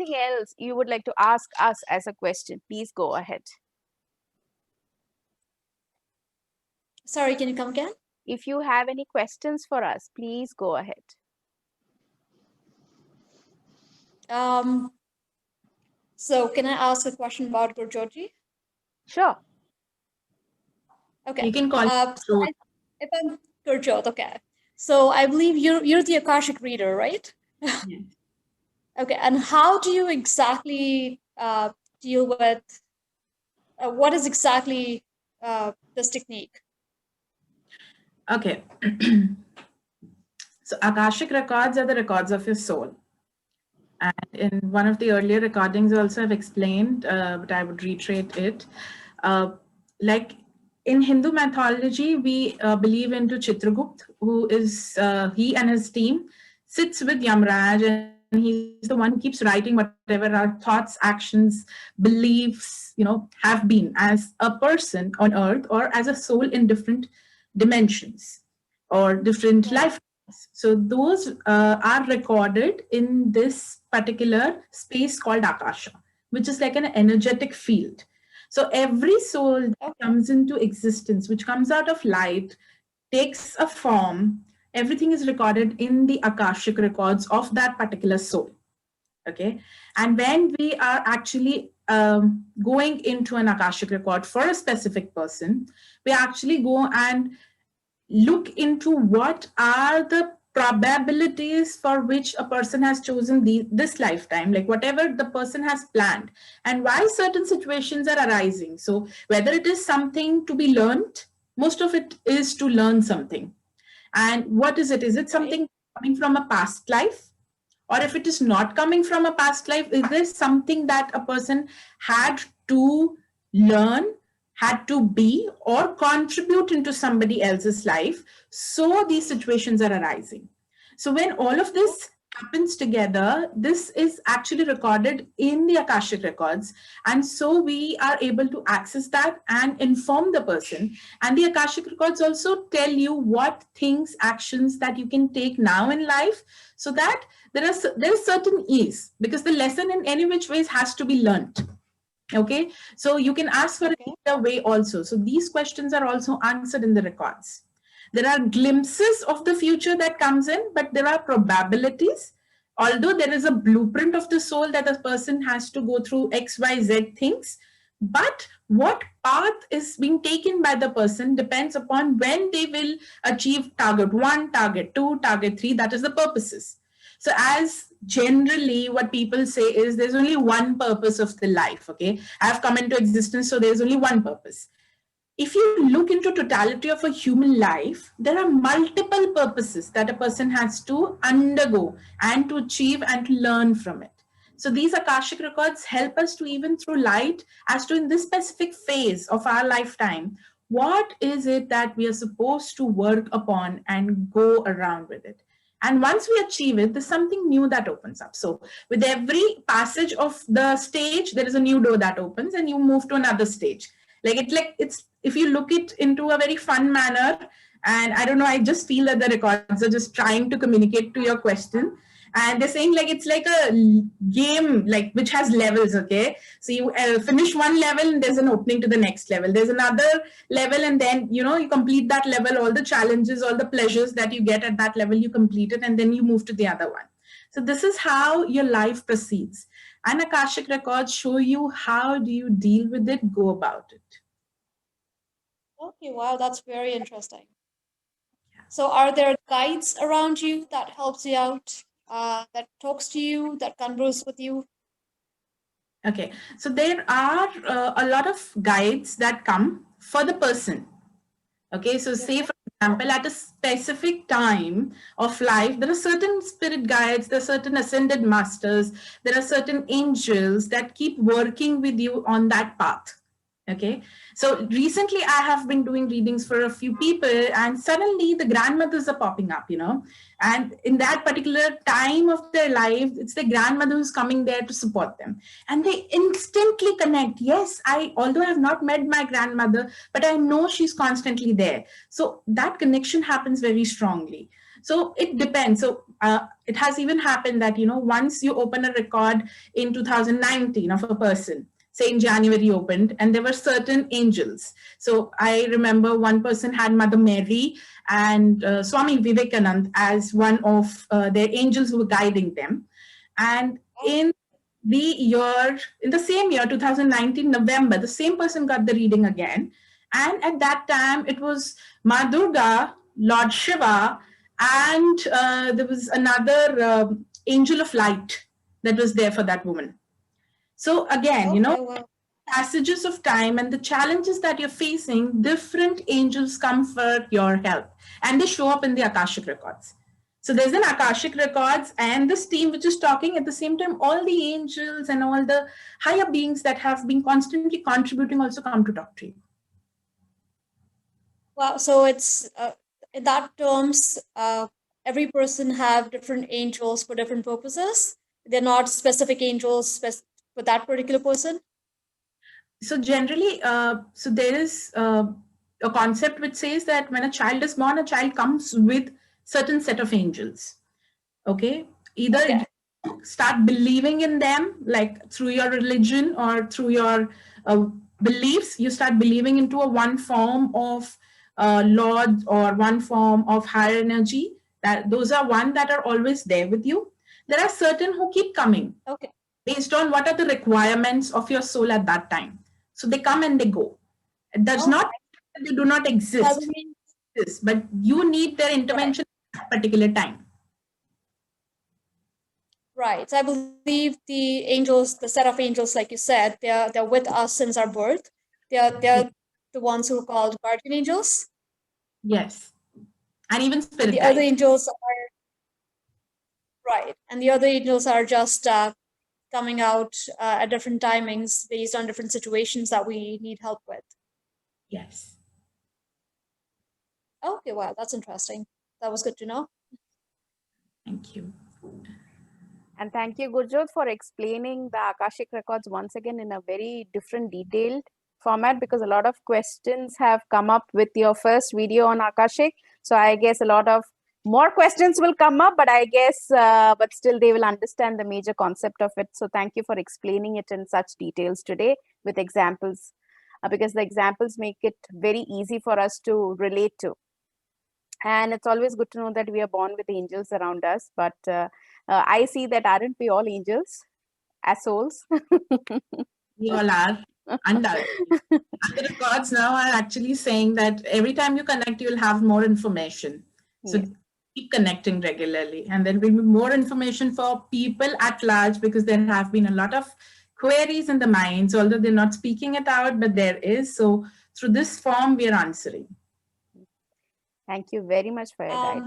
anything else you would like to ask us as a question, please go ahead. Sorry, can you come again? If you have any questions for us, please go ahead. So can I ask a question about Gurjotji? Sure. Okay. You can call So if I'm Gurjot, okay. So I believe you're the Akashic reader, right? Yes. Okay. And how do you exactly deal with what is exactly this technique? Okay. So Akashic records are the records of your soul. And in one of the earlier recordings also I've explained, but I would reiterate it. Like in Hindu mythology, we believe into Chitragupt, who is, he and his team sits with Yamraj, and he's the one who keeps writing whatever our thoughts, actions, beliefs, have been as a person on earth or as a soul in different dimensions or different life. So those are recorded in this particular space called Akasha, which is like an energetic field. So every soul that comes into existence, which comes out of light, takes a form, everything is recorded in the Akashic records of that particular soul. Okay. And when we are actually going into an Akashic record for a specific person, we actually go and look into what are the probabilities for which a person has chosen this lifetime, like whatever the person has planned, and why certain situations are arising. So whether it is something to be learned, most of it is to learn something. And what is it? Is it something coming from a past life? Or if it is not coming from a past life, is there something that a person had to learn, had to be, or contribute into somebody else's life? So these situations are arising. So when all of this happens together, this is actually recorded in the Akashic records. And so we are able to access that and inform the person. And the Akashic records also tell you what things, actions that you can take now in life, so that there is certain ease, because the lesson in any which ways has to be learnt. Okay, so you can ask for it either way also. So these questions are also answered in the records. There are glimpses of the future that comes in, but there are probabilities. Although there is a blueprint of the soul that a person has to go through X, Y, Z things, but what path is being taken by the person depends upon when they will achieve target 1, target 2, target 3. That is the purposes. So as generally what people say is there's only one purpose of the life. Okay, I've come into existence, so there's only one purpose. If you look into totality of a human life, there are multiple purposes that a person has to undergo and to achieve and to learn from it. So these Akashic records help us to even throw light as to in this specific phase of our lifetime, what is it that we are supposed to work upon and go around with it. And once we achieve it, there's something new that opens up. So with every passage of the stage, there is a new door that opens and you move to another stage. It's if you look it into a very fun manner, and I don't know, I just feel that the records are just trying to communicate to your question. And they're saying like it's like a game, like which has levels. Okay, so you finish one level and there's an opening to the next level. There's another level, and then you complete that level. All the challenges, all the pleasures that you get at that level, you complete it, and then you move to the other one. So this is how your life proceeds. And Akashic records show you how do you deal with it, go about it. Okay, wow, that's very interesting. So are there guides around you that helps you out, that talks to you, that converses with you? Okay, so there are a lot of guides that come for the person. Okay, so say for example, at a specific time of life, there are certain spirit guides, there are certain ascended masters, there are certain angels that keep working with you on that path. Okay, so recently I have been doing readings for a few people, and suddenly the grandmothers are popping up, and in that particular time of their life, it's the grandmother who's coming there to support them, and they instantly connect. Yes, although I have not met my grandmother, but I know she's constantly there. So that connection happens very strongly. So it depends. So it has even happened that, once you open a record in 2019 of a person, say in January opened, and there were certain angels. So I remember one person had Mother Mary and Swami Vivekanand as one of their angels who were guiding them. And in the same year, 2019, November, the same person got the reading again. And at that time, it was Ma Durga, Lord Shiva, and there was another angel of light that was there for that woman. So again, Okay, well, passages of time and the challenges that you're facing, different angels come for your help, and they show up in the Akashic Records. So there's an Akashic Records and this team which is talking at the same time, all the angels and all the higher beings that have been constantly contributing also come to talk to you. wow. So it's in that terms, every person have different angels for different purposes. They're not specific angels for that particular person. So generally, so there is a concept which says that when a child is born, a child comes with certain set of angels. Okay, either Okay. start believing in them, like through your religion or through your beliefs, you start believing into a one form of Lord or one form of higher energy. That those are one that are always there with you. There are certain who keep coming. Okay. Based on what are the requirements of your soul at that time. So they come and they go. It does Okay. not, they do not exist, but you need their intervention at a particular time. Right. So I believe the angels, the set of angels, like you said, they're with us since our birth. They're the ones who are called guardian angels. Yes. And even And spirit the other guides. angels are right. And the other angels are just coming out at different timings based on different situations that we need help with. Yes. Okay, wow, that's interesting. That was good to know. Thank you. And thank you, Gurjot, for explaining the Akashic Records once again in a very different, detailed format, because a lot of questions have come up with your first video on Akashic. So I guess a lot of more questions will come up, but I guess, but still they will understand the major concept of it. So thank you for explaining it in such details today with examples, because the examples make it very easy for us to relate to. And it's always good to know that we are born with angels around us, but I see that aren't we all angels as souls? We all are. Undoubtedly. And the records now are actually saying that every time you connect, you'll have more information. So Yeah. keep connecting regularly. And there will be more information for people at large, because there have been a lot of queries in the minds, although they're not speaking it out, but there is. So through this form, we are answering. Thank you very much for your guidance.